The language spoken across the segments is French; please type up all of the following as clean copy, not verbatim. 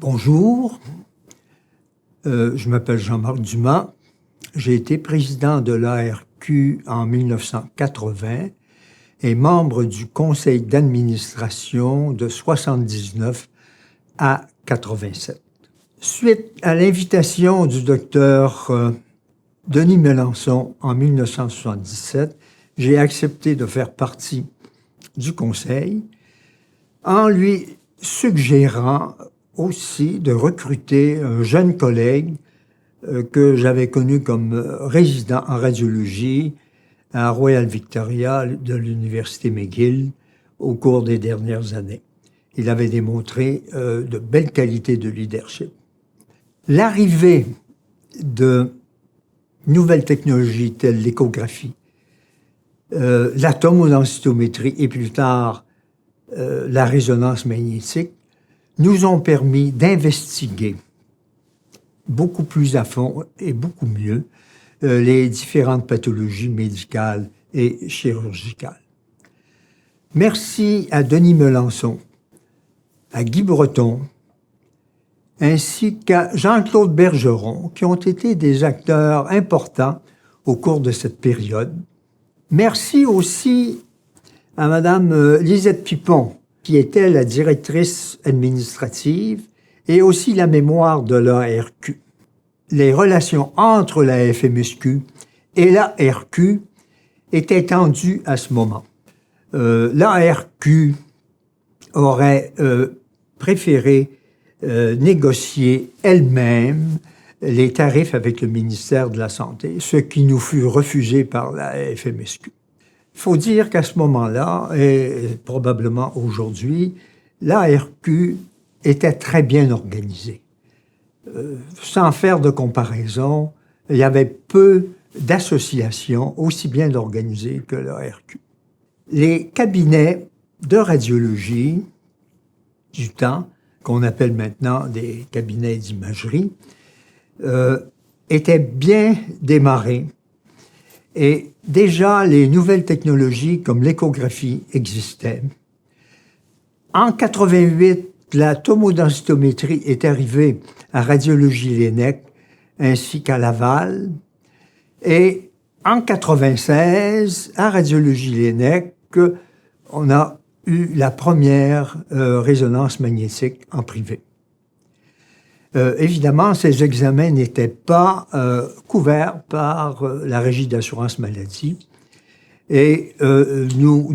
Bonjour, je m'appelle Jean-Marc Dumas. J'ai été président de l'ARQ en 1980 et membre du conseil d'administration de 79 à 87. Suite à l'invitation du docteur Denis Melançon en 1977, j'ai accepté de faire partie du conseil en lui suggérant aussi de recruter un jeune collègue que j'avais connu comme résident en radiologie à Royal Victoria de l'Université McGill au cours des dernières années. Il avait démontré de belles qualités de leadership. L'arrivée de nouvelles technologies telles l'échographie, la tomodensitométrie et plus tard la résonance magnétique nous ont permis d'investiguer beaucoup plus à fond et beaucoup mieux les différentes pathologies médicales et chirurgicales. Merci à Denis Melançon, à Guy Breton, ainsi qu'à Jean-Claude Bergeron, qui ont été des acteurs importants au cours de cette période. Merci aussi à Madame Lisette Pipon, qui était la directrice administrative et aussi la mémoire de l'ARQ. Les relations entre la FMSQ et l'ARQ étaient tendues à ce moment. L'ARQ aurait préféré négocier elle-même les tarifs avec le ministère de la Santé, ce qui nous fut refusé par la FMSQ. Il faut dire qu'à ce moment-là, et probablement aujourd'hui, l'ARQ était très bien organisée. Sans faire de comparaison, il y avait peu d'associations aussi bien organisées que l'ARQ. Les cabinets de radiologie du temps, qu'on appelle maintenant des cabinets d'imagerie, étaient bien démarrés. Et déjà, les nouvelles technologies comme l'échographie existaient. En 88, la tomodensitométrie est arrivée à Radiologie Laennec ainsi qu'à Laval. Et en 96, à Radiologie Laennec, on a eu la première résonance magnétique en privé. Évidemment, ces examens n'étaient pas couverts par la Régie d'assurance maladie et nous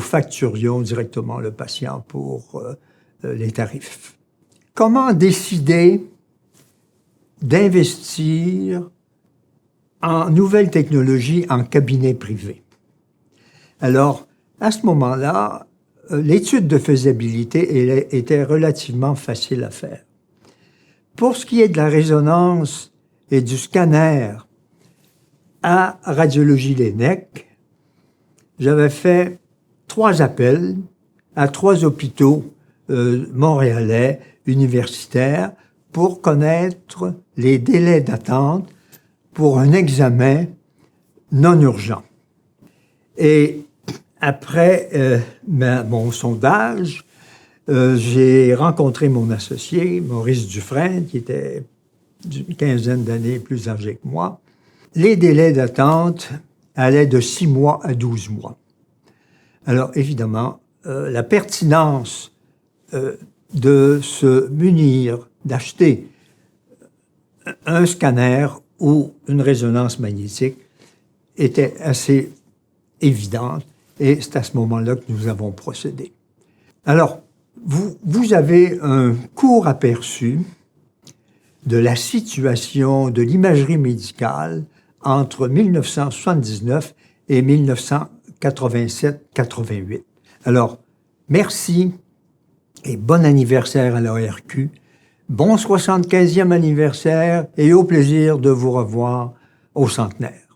facturions directement le patient pour les tarifs. Comment décider d'investir en nouvelles technologies en cabinet privé? Alors, à ce moment-là, l'étude de faisabilité était relativement facile à faire. Pour ce qui est de la résonance et du scanner à Radiologie Laennec, j'avais fait 3 appels à 3 hôpitaux montréalais, universitaires, pour connaître les délais d'attente pour un examen non urgent. Et après mon sondage, j'ai rencontré mon associé, Maurice Dufresne, qui était d'une quinzaine d'années plus âgé que moi. Les délais d'attente allaient de 6 mois à 12 mois. Alors, évidemment, la pertinence de se munir, d'acheter un scanner ou une résonance magnétique était assez évidente. Et c'est à ce moment-là que nous avons procédé. Alors, vous avez un court aperçu de la situation de l'imagerie médicale entre 1979 et 1987-88. Alors, merci et bon anniversaire à l'ARQ. Bon 75e anniversaire et au plaisir de vous revoir au centenaire.